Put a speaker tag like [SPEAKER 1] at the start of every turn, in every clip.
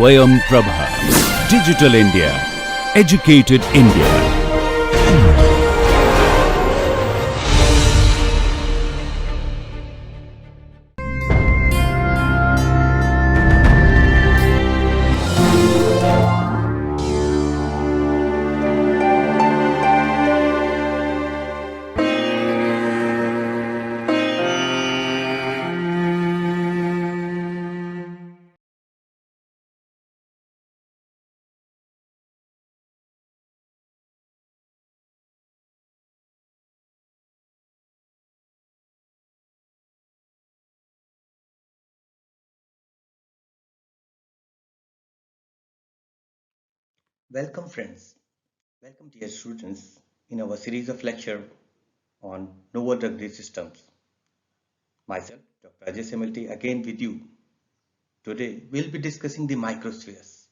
[SPEAKER 1] Swayam Prabha. Digital India. Educated India.
[SPEAKER 2] Welcome friends, welcome dear students in our series of lecture on novel drug systems. Myself, Dr. Ajay Semelty, again with you. Today we'll be discussing the microspheres.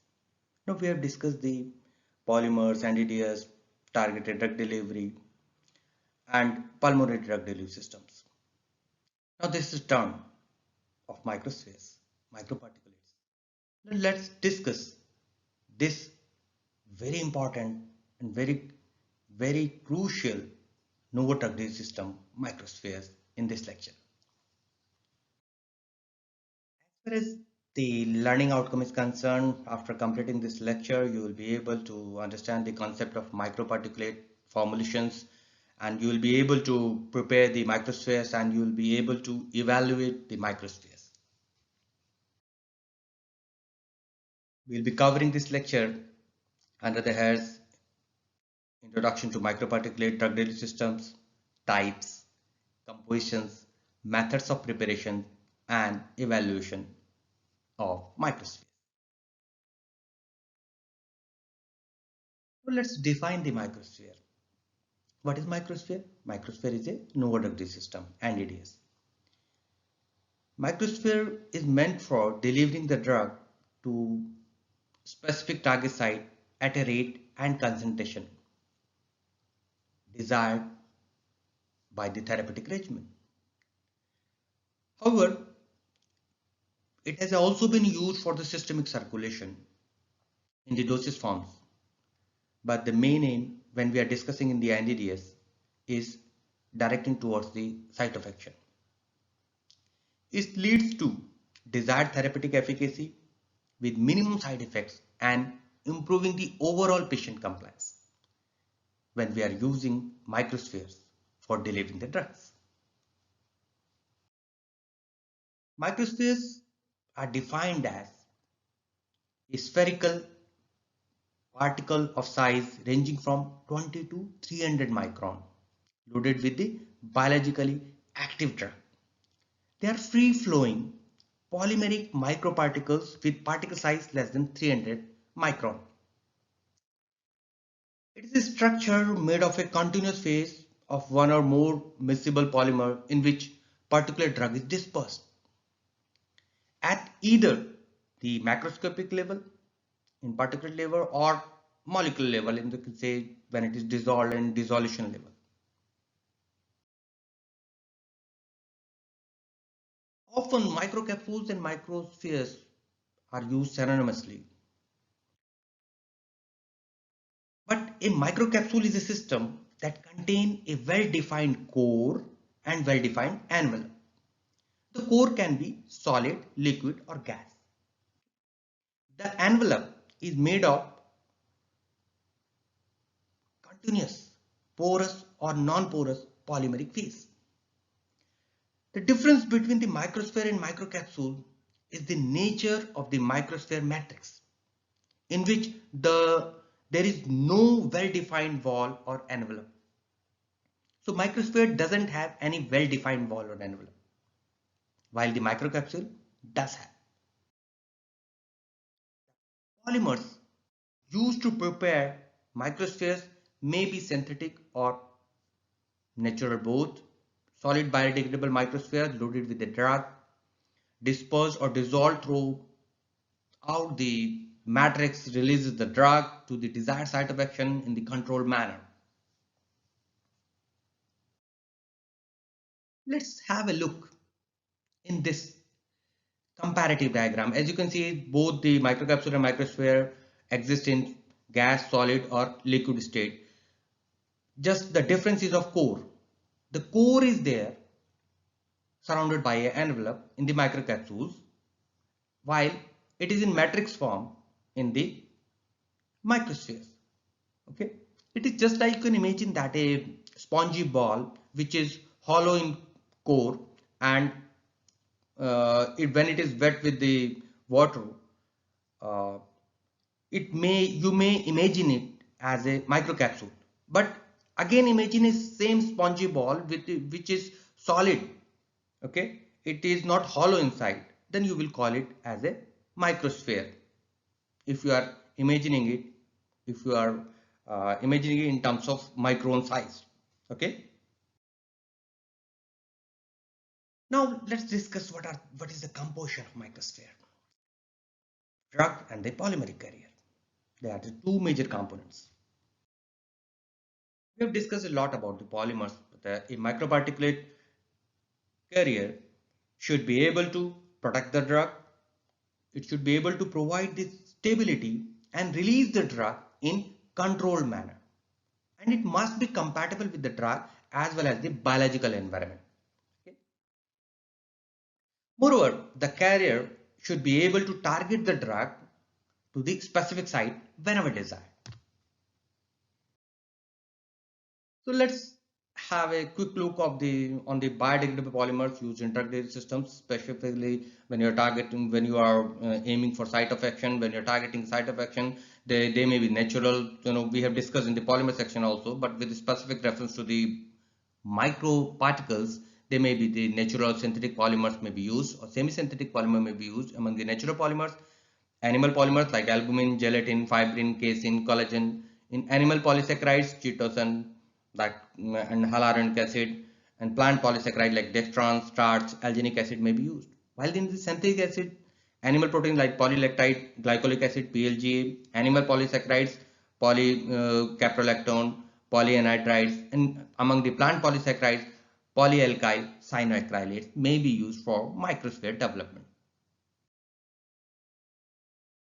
[SPEAKER 2] Now we have discussed the polymers, NDDS, targeted drug delivery and pulmonary drug delivery systems. Now this is term of microspheres, microparticulates. Now let's discuss this very important and very crucial novotrugdate system microspheres in this lecture. As far as the learning outcome is concerned, after completing this lecture, you will be able to understand the concept of microparticulate formulations, and you will be able to prepare the microspheres, and you will be able to evaluate the microspheres. We will be covering this lecture under the heads Introduction to Microparticulate Drug Delivery Systems, Types, Compositions, Methods of Preparation, and Evaluation of Microsphere. So let's define the microsphere. What is microsphere? Microsphere is a novel drug system, NDDS. Microsphere is meant for delivering the drug to specific target site at a rate and concentration desired by the therapeutic regimen. However, it has also been used for the systemic circulation in the dosage forms. But the main aim when we are discussing in the NDDS is directing towards the site of action. It leads to desired therapeutic efficacy with minimum side effects and improving the overall patient compliance when we are using microspheres for delivering the drugs. Microspheres are defined as a spherical particle of size ranging from 20 to 300 micron loaded with the biologically active drug. They are free-flowing polymeric microparticles with particle size less than 300 micron. It is a structure made of a continuous phase of one or more miscible polymer in which particular drug is dispersed at either the macroscopic level, in particulate level, or molecular level, in the say when it is dissolved in dissolution level. Often microcapsules and microspheres are used synonymously. But a microcapsule is a system that contains a well-defined core and well-defined envelope. The core can be solid, liquid, or gas. The envelope is made of continuous, porous, or non-porous polymeric phase. The difference between the microsphere and microcapsule is the nature of the microsphere matrix, in which there is no well-defined wall or envelope. So microsphere doesn't have any well-defined wall or envelope, while the microcapsule does have. Polymers used to prepare microspheres may be synthetic or natural both. Solid biodegradable microspheres loaded with the drug, dispersed or dissolved throughout the matrix, releases the drug to the desired site of action in the controlled manner. Let's have a look in this comparative diagram. As you can see, both the microcapsule and microsphere exist in gas, solid or liquid state. Just the difference is of core. The core is there surrounded by an envelope in the microcapsules, while it is in matrix form in the microspheres. Okay, it is just like you can imagine that a spongy ball which is hollow in core, and when it is wet with the water, uh, you may imagine it as a microcapsule. But again, imagine a same spongy ball which is solid. Okay, it is not hollow inside. Then you will call it as a microsphere. If you are imagining it, if you are imagining it in terms of micron size. Okay. Now let's discuss what is the composition of microsphere. Drug and the polymeric carrier. They are the two major components. We have discussed a lot about the polymers, but a microparticulate carrier should be able to protect the drug. It should be able to provide the stability and release the drug in controlled manner. And it must be compatible with the drug as well as the biological environment. Okay. Moreover, the carrier should be able to target the drug to the specific site whenever desired. So let's have a quick look on the biodegradable polymers used in drug delivery systems, specifically when you're targeting, when you are aiming for site of action, when you're targeting site of action, they may be natural. We have discussed in the polymer section also, but with specific reference to the microparticles, they may be the natural synthetic polymers may be used, or semi-synthetic polymer may be used. Among the natural polymers, animal polymers like albumin, gelatin, fibrin, casein, collagen. In animal polysaccharides, chitosan, and hyaluronic acid, and plant polysaccharide like dextrans, starch, alginic acid may be used. While in the synthetic acid, animal proteins like polylactide, glycolic acid, PLGA, animal polysaccharides, polycaprolactone, polyanhydrides, and among the plant polysaccharides, polyalkyl cyanoacrylates may be used for microsphere development.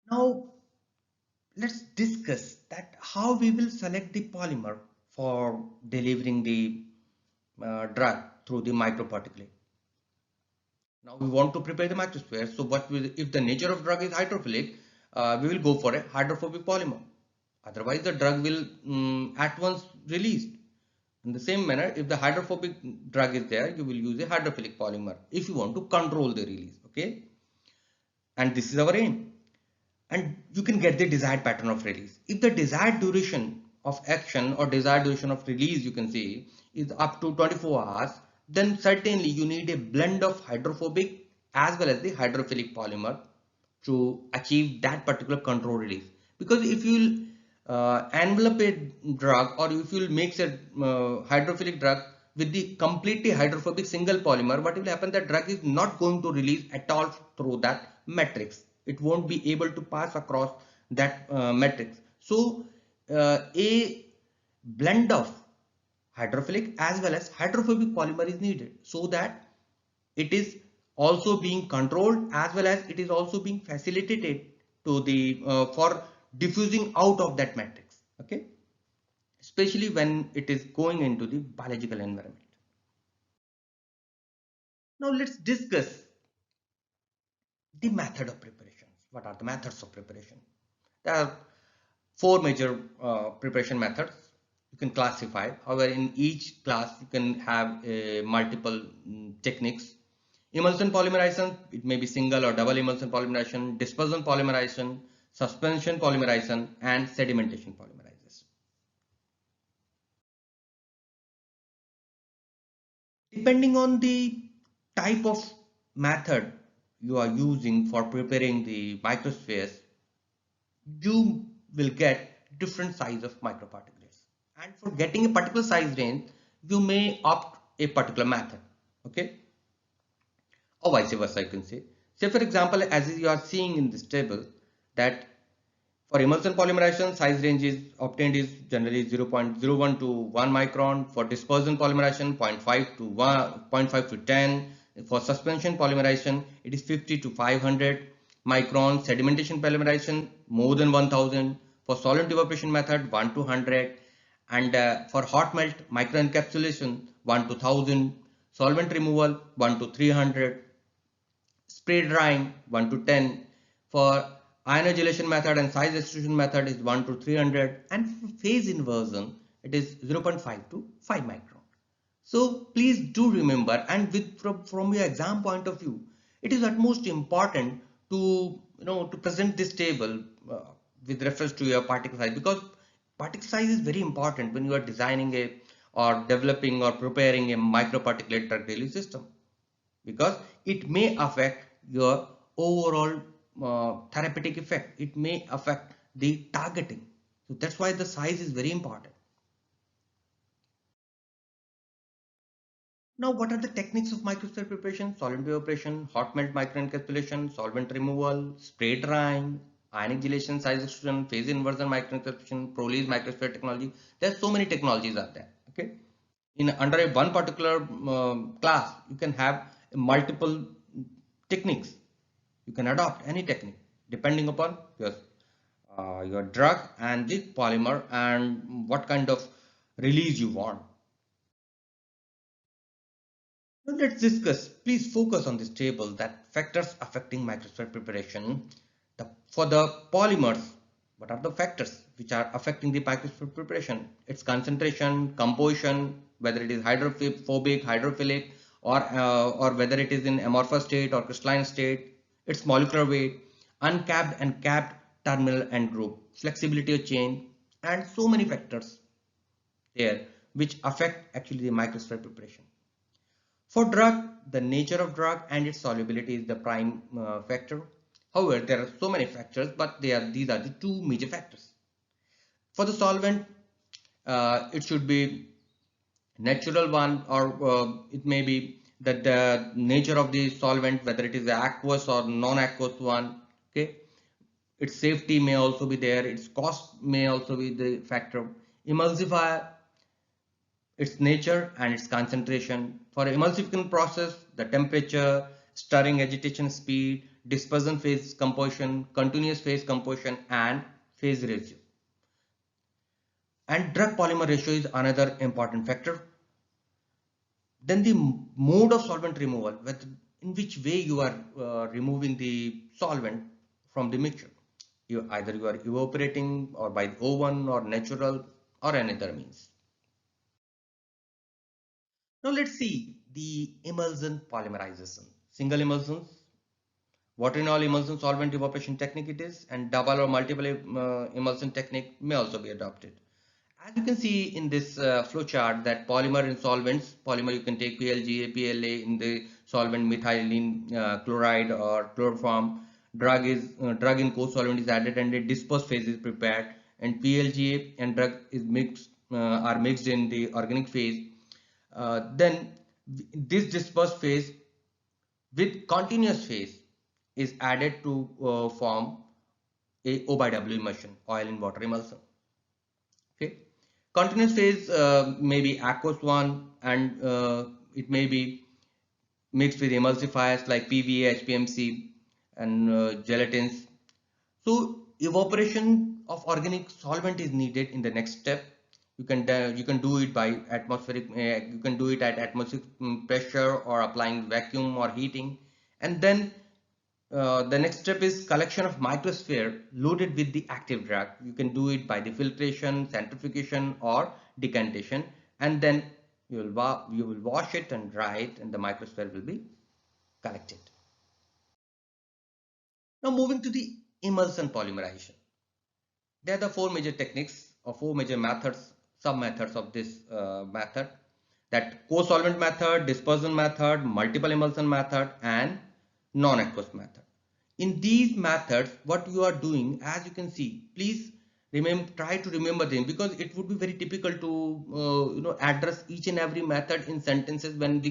[SPEAKER 2] Now, let's discuss that how we will select the polymer for delivering the drug through the microparticulate. Now we want to prepare the microsphere. So if the nature of drug is hydrophilic, we will go for a hydrophobic polymer. Otherwise the drug will at once released. In the same manner, if the hydrophobic drug is there, you will use a hydrophilic polymer if you want to control the release. Okay, and this is our aim. And you can get the desired pattern of release. If the desired duration of action or desired duration of release, you can say, is up to 24 hours, then certainly you need a blend of hydrophobic as well as the hydrophilic polymer to achieve that particular control release. Because if you envelop a drug, or if you mix a hydrophilic drug with the completely hydrophobic single polymer, what will happen? That drug is not going to release at all through that matrix. It won't be able to pass across that matrix. So a blend of hydrophilic as well as hydrophobic polymer is needed, so that it is also being controlled as well as it is also being facilitated to the for diffusing out of that matrix. Okay, especially when it is going into the biological environment. Now let's discuss the method of preparation. What are the methods of preparation? There are four major preparation methods you can classify. However, in each class you can have multiple techniques. Emulsion polymerization, it may be single or double emulsion polymerization, dispersion polymerization, suspension polymerization, and sedimentation polymerization. Depending on the type of method you are using for preparing the microspheres, you will get different size of microparticulates, and for getting a particular size range you may opt a particular method. Okay, or vice versa, you can say. Say for example, as you are seeing in this table, that for emulsion polymerization, size range is obtained is generally 0.01 to 1 micron. For dispersion polymerization, 0.5 to 10. For suspension polymerization, it is 50 to 500 micron. Sedimentation polymerization, more than 1000. For solvent evaporation method, 1 to 100. And for hot melt microencapsulation, 1 to 1000. Solvent removal, 1 to 300. Spray drying, 1 to 10. For ionization method and size extrusion method is 1 to 300. And for phase inversion, it is 0.5 to 5 micron. So please do remember, and from your exam point of view, it is utmost important to to present this table with reference to your particle size, because particle size is very important when you are designing a or developing or preparing a microparticulate drug delivery system, because it may affect your overall therapeutic effect. It may affect the targeting. So that's why the size is very important. Now, what are the techniques of microsphere preparation? Solvent evaporation, hot melt microencapsulation, solvent removal, spray drying, ionic gelation, size extrusion, phase inversion microencapsulation, Prolise microsphere technology. There are so many technologies out there. Okay, in under a one particular class, you can have multiple techniques. You can adopt any technique depending upon your drug and the polymer and what kind of release you want. Now let's discuss. Please focus on this table that factors affecting microsphere preparation. For the polymers, what are the factors which are affecting the microsphere preparation? Its concentration, composition, whether it is hydrophobic, hydrophilic, or whether it is in amorphous state or crystalline state, its molecular weight, uncapped and capped terminal and group, flexibility of chain, and so many factors there which affect actually the microsphere preparation. For drug, the nature of drug and its solubility is the prime factor. However, there are so many factors, but these are the two major factors. For the solvent, it should be natural one, or it may be that the nature of the solvent, whether it is aqueous or non-aqueous one. Okay, its safety may also be there. Its cost may also be the factor. Emulsifier, its nature and its concentration. For emulsification process, the temperature, stirring agitation speed, dispersion phase composition, continuous phase composition, and phase ratio. And drug polymer ratio is another important factor. Then the mode of solvent removal, in which way you are removing the solvent from the mixture. Either you are evaporating or by oven or natural or another means. Now let's see the emulsion polymerization. Single emulsions, water-in-all emulsion solvent evaporation technique it is, and double or multiple emulsion technique may also be adopted. As you can see in this flow chart, that polymer in solvents, polymer you can take PLGA, PLA in the solvent methylene chloride or chloroform. Drug in co-solvent is added and a dispersed phase is prepared, and PLGA and drug is are mixed in the organic phase. Then this dispersed phase with continuous phase is added to form a O by W emulsion, oil in water emulsion. Okay, continuous phase may be aqueous one, and it may be mixed with emulsifiers like PVA, HPMC, and gelatins. So evaporation of organic solvent is needed in the next step. You can do it by atmospheric. You can do it at atmospheric pressure or applying vacuum or heating, and then the next step is collection of microsphere loaded with the active drug. You can do it by the filtration, centrifugation, or decantation, and then you will wash it and dry it, and the microsphere will be collected. Now moving to the emulsion polymerization. There are the four major techniques or four major methods, sub-methods of this method. That co-solvent method, dispersion method, multiple emulsion method, and non-aqueous method. In these methods, what you are doing, as you can see, please try to remember them, because it would be very difficult to address each and every method in sentences when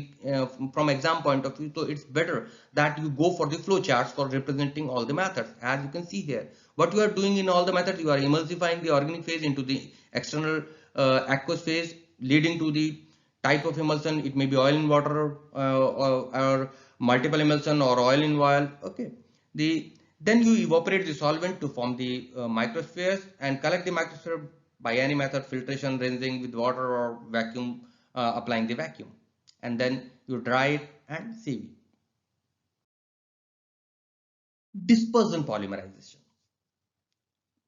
[SPEAKER 2] from exam point of view. So it's better that you go for the flow charts for representing all the methods. As you can see here, what you are doing in all the methods, you are emulsifying the organic phase into the external aqueous phase, leading to the type of emulsion. It may be oil in water, or multiple emulsion, or oil in oil. Okay, then you evaporate the solvent to form the microspheres and collect the microsphere by any method: filtration, rinsing with water, or vacuum, applying the vacuum, and then you dry it and sieve it. Dispersion polymerization.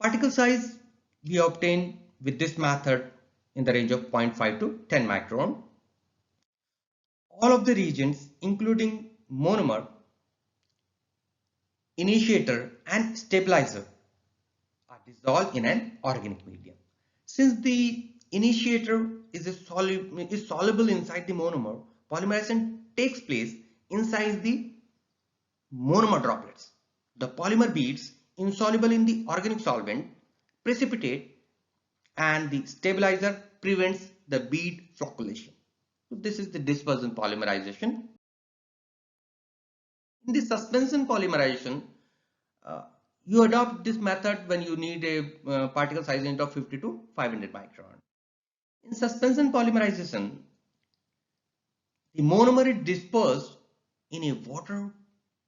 [SPEAKER 2] Particle size we obtain with this method in the range of 0.5 to 10 micron. All of the regions, including monomer, initiator, and stabilizer, are dissolved in an organic medium. Since the initiator is soluble inside the monomer, polymerization takes place inside the monomer droplets. The polymer beads, insoluble in the organic solvent, precipitate, and the stabilizer prevents the bead flocculation. So this is the dispersion polymerization. In the suspension polymerization, you adopt this method when you need a particle size range of 50 to 500 micron. In suspension polymerization, the monomer is dispersed in a water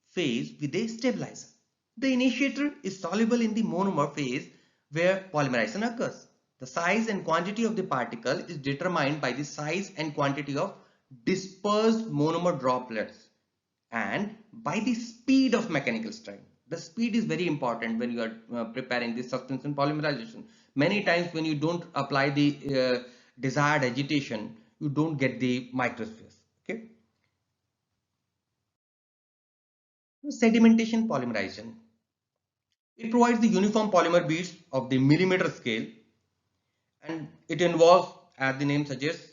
[SPEAKER 2] phase with a stabilizer. The initiator is soluble in the monomer phase where polymerization occurs. The size and quantity of the particle is determined by the size and quantity of dispersed monomer droplets and by the speed of mechanical strike. The speed is very important when you are preparing this suspension polymerization. Many times when you don't apply the desired agitation, you don't get the microspheres. Okay. Sedimentation polymerization. It provides the uniform polymer beads of the millimeter scale, and it involves, as the name suggests,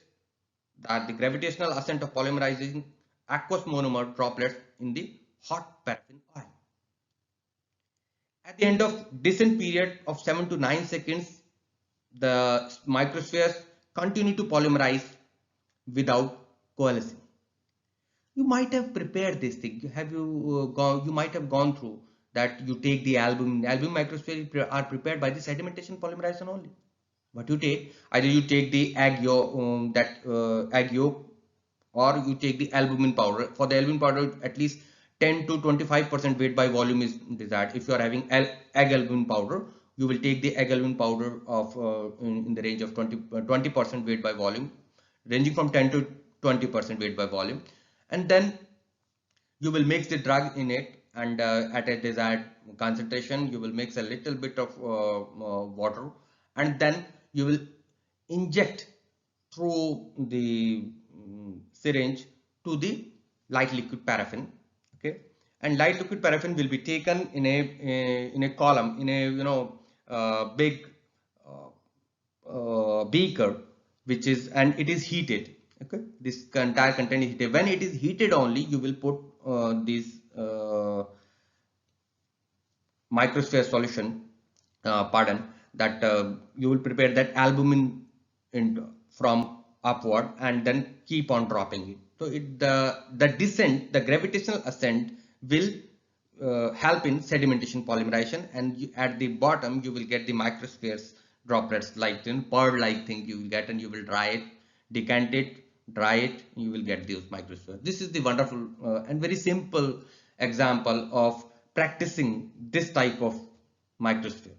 [SPEAKER 2] that the gravitational ascent of polymerizing aqueous monomer droplets in the hot paraffin oil. At the end of descent period of 7 to 9 seconds, the microspheres continue to polymerize without coalescing. You might have prepared this thing. You might have gone through that. You take the albumin microspheres are prepared by the sedimentation polymerization only. What you take, either you take the egg yolk, egg yolk, or you take the albumin powder. For the albumin powder, at least 10 to 25% weight by volume is desired. If you are having egg albumin powder, you will take the egg albumin powder of in the range of 20% weight by volume, ranging from 10 to 20% weight by volume, and then you will mix the drug in it, and at a desired concentration you will mix a little bit of water, and then you will inject through the syringe to the light liquid paraffin. Okay, and light liquid paraffin will be taken in a column, in a big beaker, which is, and it is heated. Okay, this entire content is heated. When it is heated only, you will put this microsphere solution, that you will prepare that albumin from upward, and then keep on dropping it. So the descent, the gravitational ascent will help in sedimentation polymerization, and at the bottom you will get the microspheres droplets, like in pearl like thing you will get, and you will dry it, decant it, dry it, you will get those microspheres. This is the wonderful and very simple example of practicing this type of microsphere.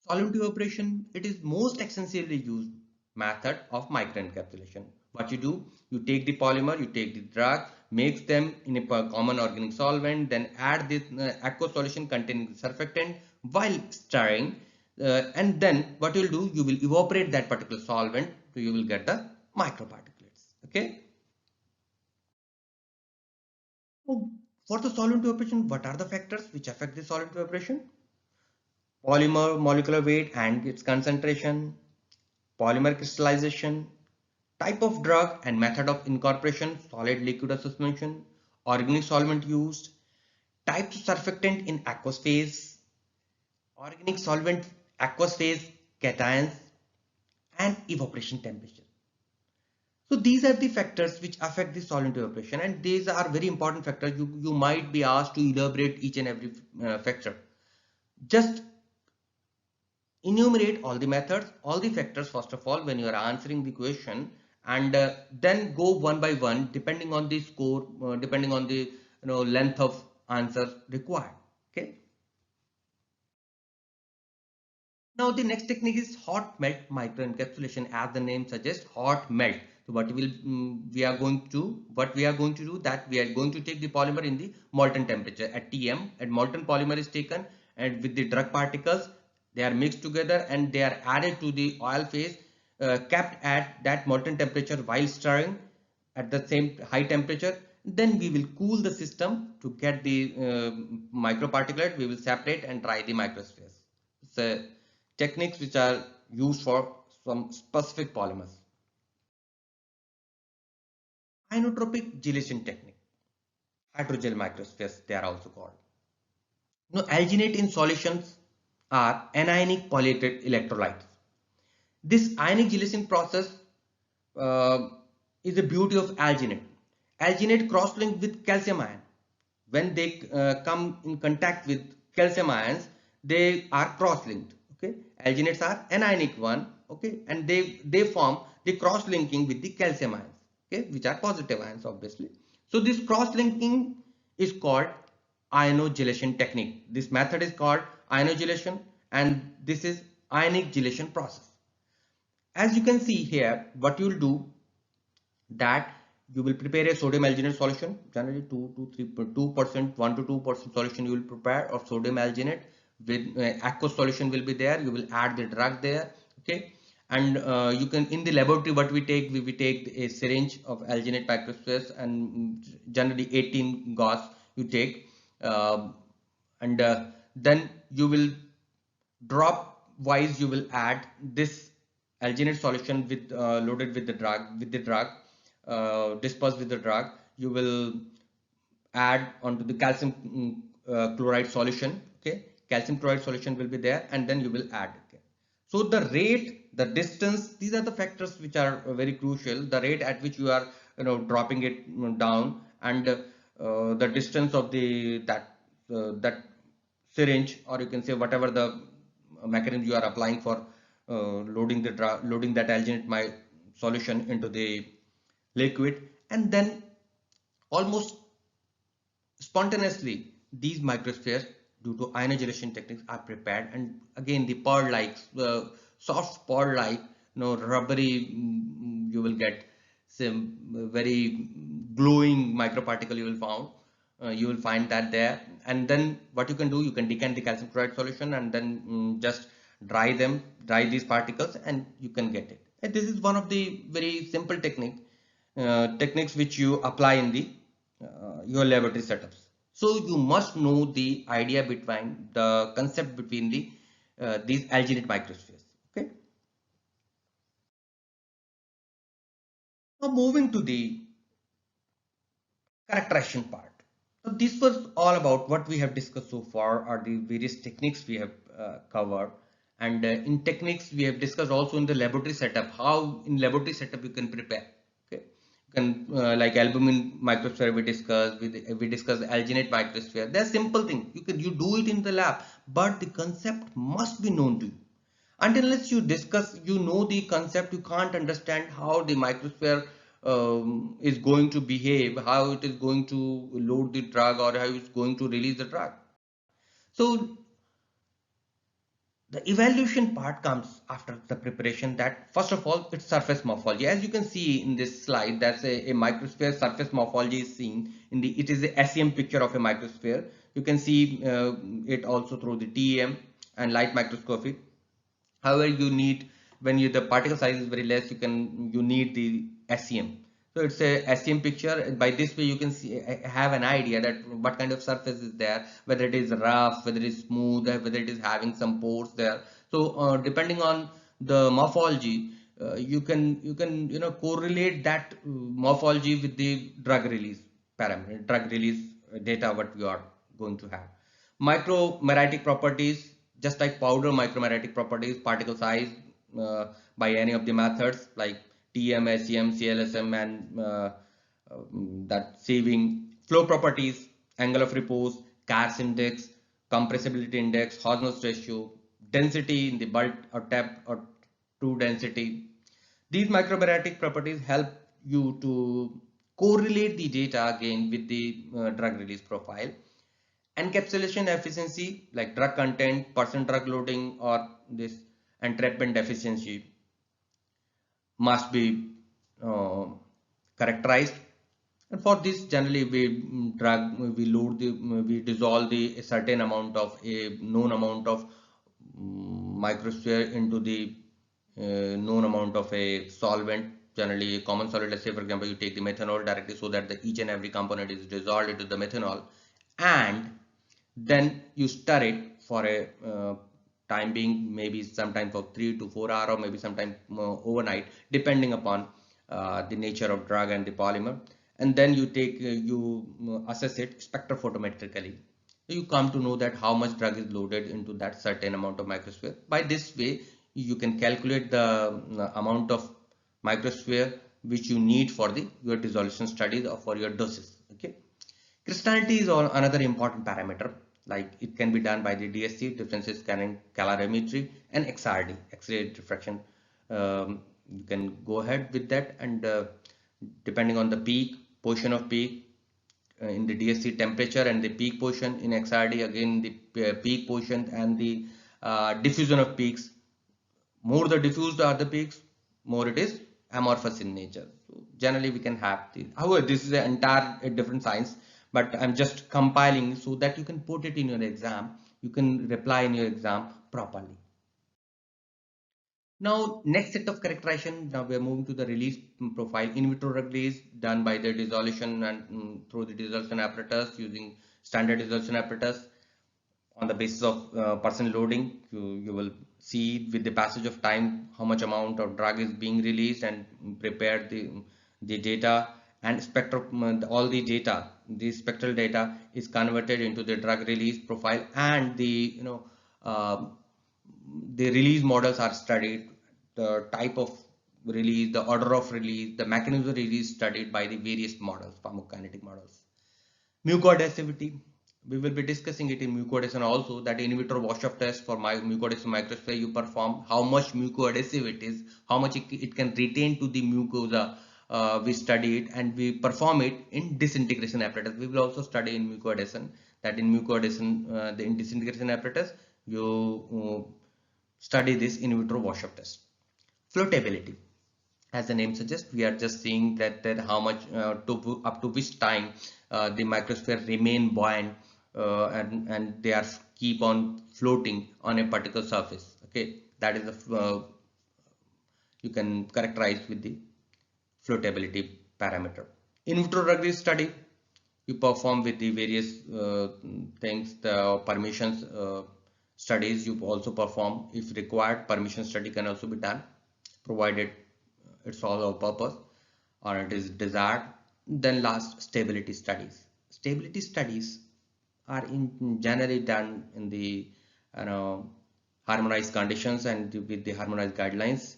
[SPEAKER 2] Solvent evaporation, it is most extensively used method of microencapsulation. What you do, you take the polymer, you take the drug, mix them in a common organic solvent, then add the aqueous solution containing the surfactant while stirring, and then what you will do, you will evaporate that particular solvent, so you will get the microparticulates. Okay. So for the solvent evaporation, what are the factors which affect the solvent evaporation? Polymer molecular weight and its concentration, polymer crystallization, type of drug and method of incorporation, solid, liquid or suspension, organic solvent used, types of surfactant in aqueous phase, organic solvent aqueous phase, cations, and evaporation temperature. So these are the factors which affect the solvent evaporation, and these are very important factors. You might be asked to elaborate each and every factor. Just enumerate all the methods, all the factors first of all when you are answering the question, and then go one by one depending on the score, depending on the length of answer required. Okay. Now the next technique is hot melt microencapsulation. As the name suggests, hot melt. So what we are going to do that we are going to take the polymer in the molten temperature at Tm, and molten polymer is taken, and with the drug particles they are mixed together and they are added to the oil phase, kept at that molten temperature while stirring at the same high temperature. Then we will cool the system to get the microparticulate. We will separate and dry the microspheres. So techniques which are used for some specific polymers. Inotropic gelation technique, hydrogel microspheres they are also called. Alginate in solutions are anionic polylated electrolytes. This ionic gelation process uh, is the beauty of alginate. Alginate cross-link with calcium ion. When they come in contact with calcium ions, they are cross-linked. Okay, alginates are anionic one. Okay, and they form the cross-linking with the calcium ions. Okay, which are positive ions obviously. So this cross-linking is called ionogelation technique. This method is called ionogelation, and this is ionic gelation process. As you can see here, what you will do that you will prepare a sodium alginate solution, generally 2%, 1 to 2% solution you will prepare of sodium alginate. With aqueous solution will be there, you will add the drug there. Okay, and you can, in the laboratory, what we take a syringe of alginate microspheres, and generally 18 gauss you take, and then you will drop wise you will add this alginate solution with loaded with the drug, dispersed with the drug. You will add onto the calcium chloride solution. Okay, calcium chloride solution will be there, and then you will add it. Okay. So the rate, the distance, these are the factors which are very crucial. The rate at which you are dropping it down, and the distance of the that syringe, or you can say whatever the mechanism you are applying for loading that alginate my solution into the liquid, and then almost spontaneously these microspheres due to ionogelation techniques are prepared, and again the pearl like soft pearl like rubbery, you will get some very glowing microparticle you will found. You will find that there, and then what you can do, you can decant the calcium chloride solution and then just dry these particles, and you can get it. And this is one of the very simple techniques which you apply in the your laboratory setups. So you must know the idea between the concept between the these alginate microspheres. Okay. Now moving to the characterization part. So this was all about what we have discussed so far, are the various techniques we have covered. And in techniques we have discussed also in the laboratory setup, how in laboratory setup you can prepare. Okay, you can like albumin microsphere we discussed alginate microsphere. They're simple things. You do it in the lab, but the concept must be known to you. Until unless you know the concept, you can't understand how the microsphere is going to behave, how it is going to load the drug, or how it's going to release the drug. So the evaluation part comes after the preparation. That first of all, it's surface morphology. As you can see in this slide, that's a microsphere surface morphology is seen in the, it is a SEM picture of a microsphere. You can see it also through the TEM and light microscopy. However, you need, when the particle size is very less, you need the SEM. So it's a SEM picture. By this way you can see, have an idea that what kind of surface is there, whether it is rough, whether it is smooth, whether it is having some pores there. So depending on the morphology, you can correlate that morphology with the drug release parameter, drug release data what you are going to have. Micromeretic properties, just like powder micromeretic properties, particle size by any of the methods like TM, SEM, CLSM, and that sieving. Flow properties, angle of repose, Car's index, compressibility index, Hodgkin's ratio, density in the bulk or depth or true density. These microbiotic properties help you to correlate the data again with the drug release profile. Encapsulation efficiency like drug content, percent drug loading, or this entrapment efficiency must be uh, characterized. And for this, generally we load the we dissolve the a certain amount of a known amount of microsphere into the known amount of a solvent, generally a common solid. Let's say for example you take the methanol directly, so that each and every component is dissolved into the methanol, and then you stir it for a time being, maybe sometime for 3 to 4 hours, or maybe sometime overnight, depending upon the nature of drug and the polymer. And then you take you assess it spectrophotometrically. You come to know that how much drug is loaded into that certain amount of microsphere. By this way you can calculate the amount of microsphere which you need for your dissolution studies or for your doses. Okay. Crystallinity is another important parameter. Like it can be done by the DSC, differences scanning calorimetry, and XRD, X-ray diffraction. You can go ahead with that, and depending on the peak, portion of peak in the DSC, temperature, and the peak portion in XRD, again the peak portion and the diffusion of peaks. More the diffused are the peaks, more it is amorphous in nature. So generally we can have the, however this is an entire different science, but I'm just compiling so that you can put it in your exam, you can reply in your exam properly. Now next set of characterization, now we are moving to the release profile. In vitro drug release done by the dissolution and through the dissolution apparatus using standard dissolution apparatus. On the basis of percent loading, you will see with the passage of time how much amount of drug is being released, and prepare the data and spectrum. All the data, the spectral data is converted into the drug release profile, and the the release models are studied, the type of release, the order of release, the mechanism of release studied by the various models, pharmacokinetic models. Mucoadhesivity, we will be discussing it in mucoadhesion also, that in vitro wash-off test for mucoadhesive microsphere you perform, how much mucoadhesive it is, how much it can retain to the mucosa. We study it, and we perform it in disintegration apparatus. We will also study in mucoadhesion, that in mucoadhesion in disintegration apparatus you study this in vitro wash-off test. Floatability, as the name suggests, we are just seeing that how much up to which time the microsphere remain buoyant and they are keep on floating on a particular surface. Okay, that is the you can characterize with the floatability parameter. In vitro drug release study, you perform with the various things, the permissions studies you also perform. If required, permission study can also be done, provided it's all our purpose or it is desired. Then last, stability studies. Stability studies are generally done in the harmonized conditions and with the harmonized guidelines.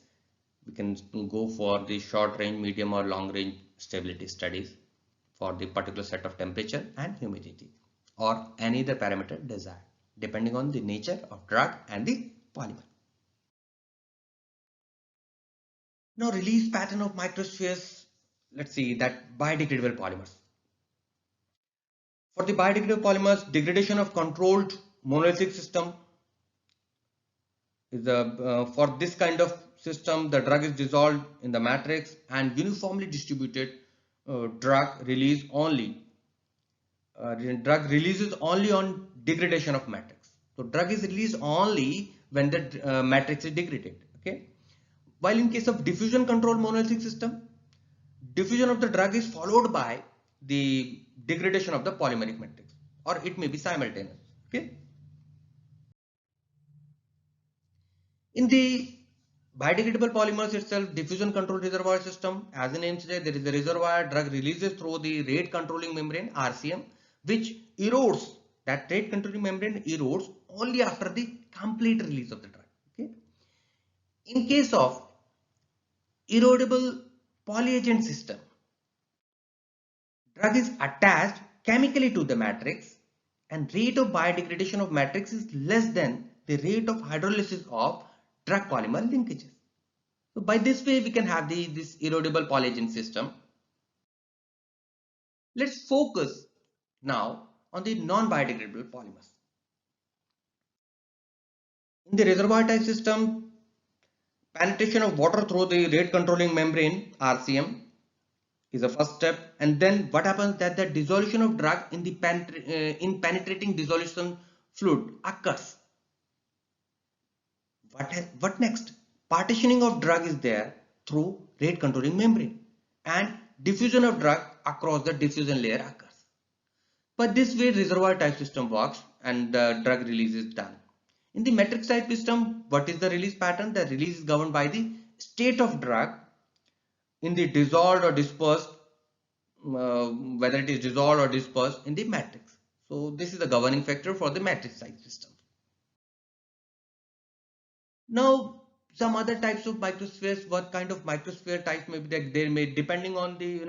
[SPEAKER 2] We can go for the short range, medium or long range stability studies for the particular set of temperature and humidity, or any other parameter desired, depending on the nature of drug and the polymer. Now release pattern of microspheres, let's see that biodegradable polymers. For the biodegradable polymers, degradation of controlled monolithic system is for this kind of system, the drug is dissolved in the matrix and uniformly distributed. Drug releases only on degradation of matrix. So drug is released only when the matrix is degraded. Okay. While in case of diffusion controlled monolithic system, diffusion of the drug is followed by the degradation of the polymeric matrix, or it may be simultaneous. Okay. In the biodegradable polymers itself, diffusion controlled reservoir system, as the name suggests, there is a reservoir, drug releases through the rate controlling membrane RCM, which erodes, that rate controlling membrane erodes only after the complete release of the drug. Okay. In case of erodible polyagent system, drug is attached chemically to the matrix and rate of biodegradation of matrix is less than the rate of hydrolysis of drug polymer linkages. So by this way, we can have this erodible polygen system. Let's focus now on the non-biodegradable polymers. In the reservoir type system, penetration of water through the rate controlling membrane RCM is the first step, and then what happens that the dissolution of drug in the penetrating dissolution fluid occurs. What next? Partitioning of drug is there through rate controlling membrane, and diffusion of drug across the diffusion layer occurs. But this way reservoir type system works and the drug release is done. In the matrix type system, what is the release pattern? The release is governed by the state of drug in the dissolved or dispersed, whether it is dissolved or dispersed in the matrix. So this is the governing factor for the matrix type system. Now some other types of microspheres, what kind of microsphere types may be there? They may, depending on the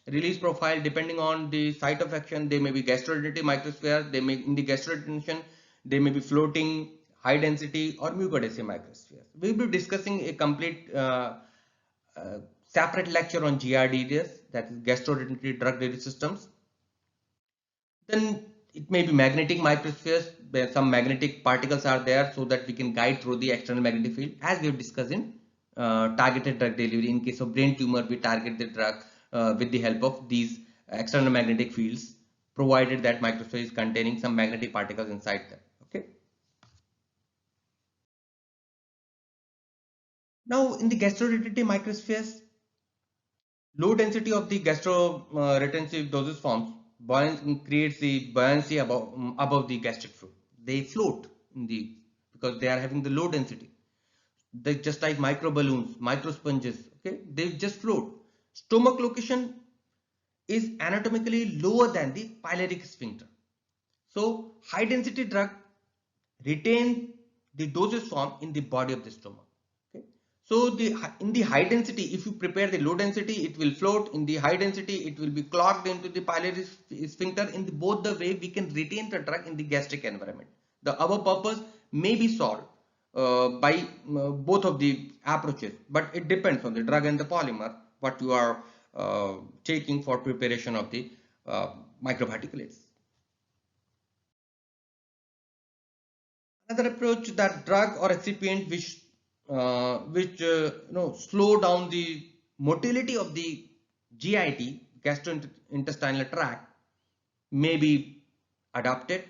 [SPEAKER 2] release profile, depending on the site of action, they may be gastroretentive microsphere. They may, in the gastroretention, they may be floating, high density or mucoadhesive microspheres. We will be discussing a complete separate lecture on GRDS, that is gastroretentive drug release systems. Then it may be magnetic microspheres where some magnetic particles are there so that we can guide through the external magnetic field, as we have discussed in targeted drug delivery. In case of brain tumor, we target the drug with the help of these external magnetic fields, provided that microsphere is containing some magnetic particles inside them. Okay. Now in the gastroretentive microspheres, low density of the gastroretentive dosage forms creates the buoyancy above the gastric fluid. They float in the, because they are having the low density. They just like micro balloons, micro sponges. Okay, they just float. Stomach location is anatomically lower than the pyloric sphincter. So high density drug retain the dosage form in the body of the stomach. Okay. So in the high density, if you prepare the low density, it will float. In the high density, it will be clogged into the pyloric sphincter. In both the way, we can retain the drug in the gastric environment. The above purpose may be solved by both of the approaches, but it depends on the drug and the polymer what you are taking for preparation of the microparticulates. Another approach, that drug or excipient which slow down the motility of the GIT, gastrointestinal tract, may be adopted,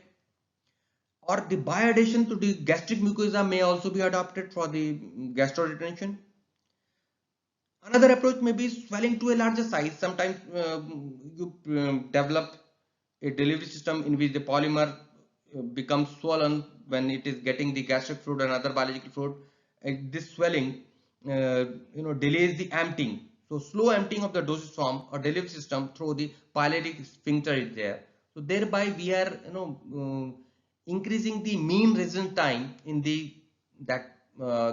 [SPEAKER 2] or the bioadhesion to the gastric mucosa may also be adopted for the gastroretention. Another approach may be swelling to a larger size. Sometimes you develop a delivery system in which the polymer becomes swollen when it is getting the gastric fluid and other biological fluid. This swelling delays the emptying. So slow emptying of the dosage form or delivery system through the pyloric sphincter is there. So thereby we are increasing the mean residence time in the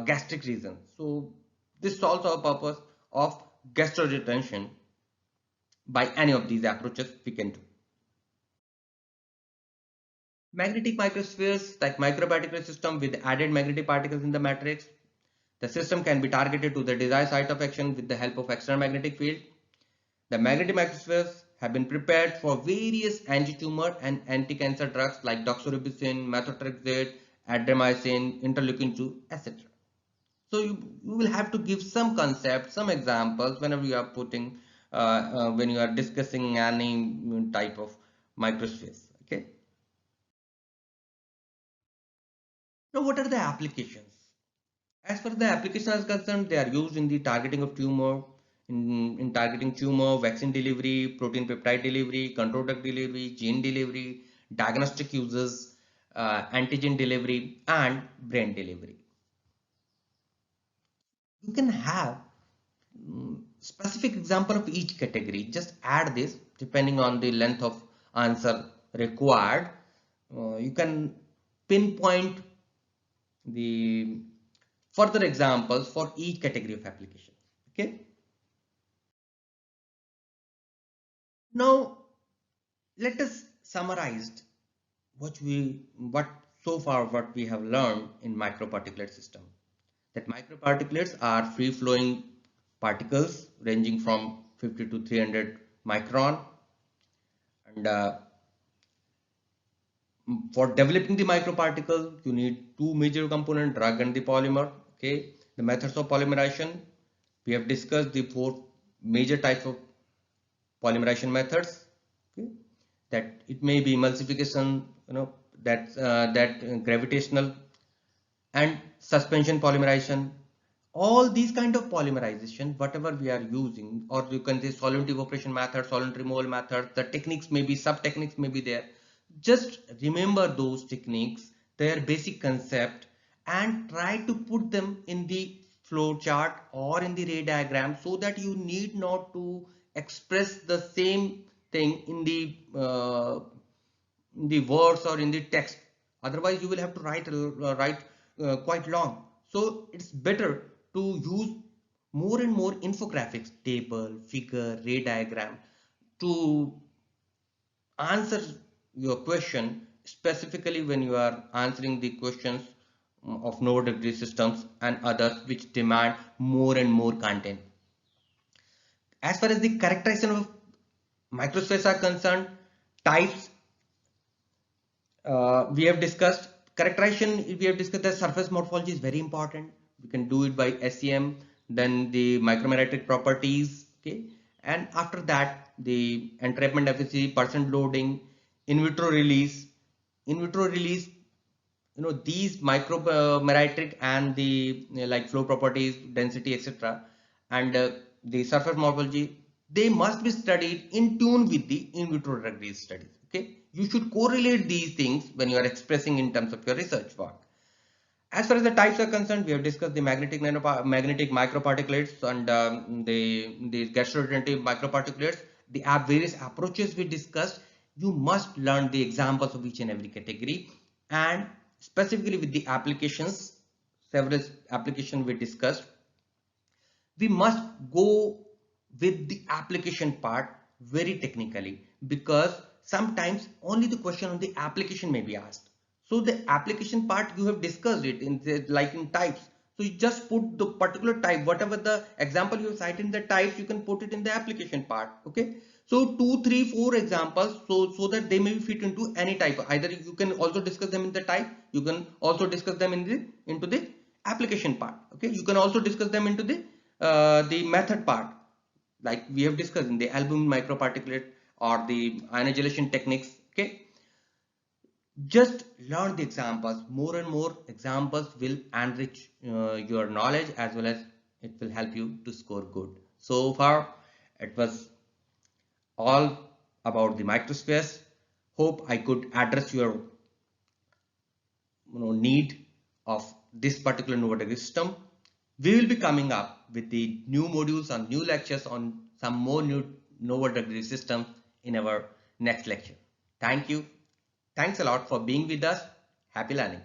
[SPEAKER 2] gastric region. So this solves our purpose of gastroretention by any of these approaches we can do. Magnetic microspheres, like microparticulate system with added magnetic particles in the matrix. The system can be targeted to the desired site of action with the help of external magnetic field. The magnetic microspheres have been prepared for various anti-tumor and anti-cancer drugs like doxorubicin, methotrexate, adriamycin, interleukin-2, etc. So you will have to give some concepts, some examples whenever you are putting, when you are discussing any type of microspheres. Okay. Now, what are the applications? As far as the application is concerned, they are used in the targeting of tumor, in targeting tumor, vaccine delivery, protein peptide delivery, control drug delivery, gene delivery, diagnostic uses, antigen delivery, and brain delivery. You can have specific example of each category. Just add this depending on the length of answer required. You can pinpoint the further examples for each category of application. Okay. Now let us summarize what so far we have learned in microparticulate system. that microparticulates are free-flowing particles ranging from 50 to 300 micron, and for developing the microparticle you need two major components, drug and the polymer. Okay, the methods of polymerization, we have discussed the four major types of polymerization methods. Okay, that it may be emulsification, that gravitational and suspension polymerization. All these kind of polymerization, whatever we are using, or you can say solvent evaporation method, solvent removal method, the techniques may be, sub techniques may be there. Just remember those techniques, their basic concept, and try to put them in the flow chart or in the ray diagram, so that you need not to express the same thing in the words or in the text. Otherwise you will have to write quite long. So it's better to use more and more infographics, table, figure, ray diagram, to answer your question, specifically when you are answering the questions of lower degree systems and others which demand more and more content. As far as the characterization of microspheres are concerned, types, we have discussed. Characterization, we have discussed that surface morphology is very important. We can do it by SEM, then the micrometric properties, okay, and after that the entrapment efficiency, percent loading, in vitro release. In vitro release, these micrometric and the like flow properties, density, etc., and the surface morphology, they must be studied in tune with the in vitro drug release studies. Okay, you should correlate these things when you are expressing in terms of your research work. As far as the types are concerned, we have discussed the magnetic microparticulates and the gastroretentive microparticulates. The various approaches we discussed. You must learn the examples of each and every category, and specifically with the applications, several applications we discussed. We must go with the application part very technically, because sometimes only the question on the application may be asked. So the application part you have discussed it in like in types. So you just put the particular type, whatever the example you cite in the types, you can put it in the application part. Okay. So 2, 3, 4 examples, so that they may be fit into any type. Either you can also discuss them in the type, you can also discuss them into the application part. Okay. You can also discuss them into the method part, like we have discussed in the albumin microparticulate or the ionization techniques. Okay, just learn the examples. More and more examples will enrich your knowledge, as well as it will help you to score good. So far it was all about the microspheres. Hope I could address your need of this particular Nova degree system. We will be coming up with the new modules and new lectures on some more new Nova degree systems in our next lecture. Thank you. Thanks a lot for being with us. Happy learning.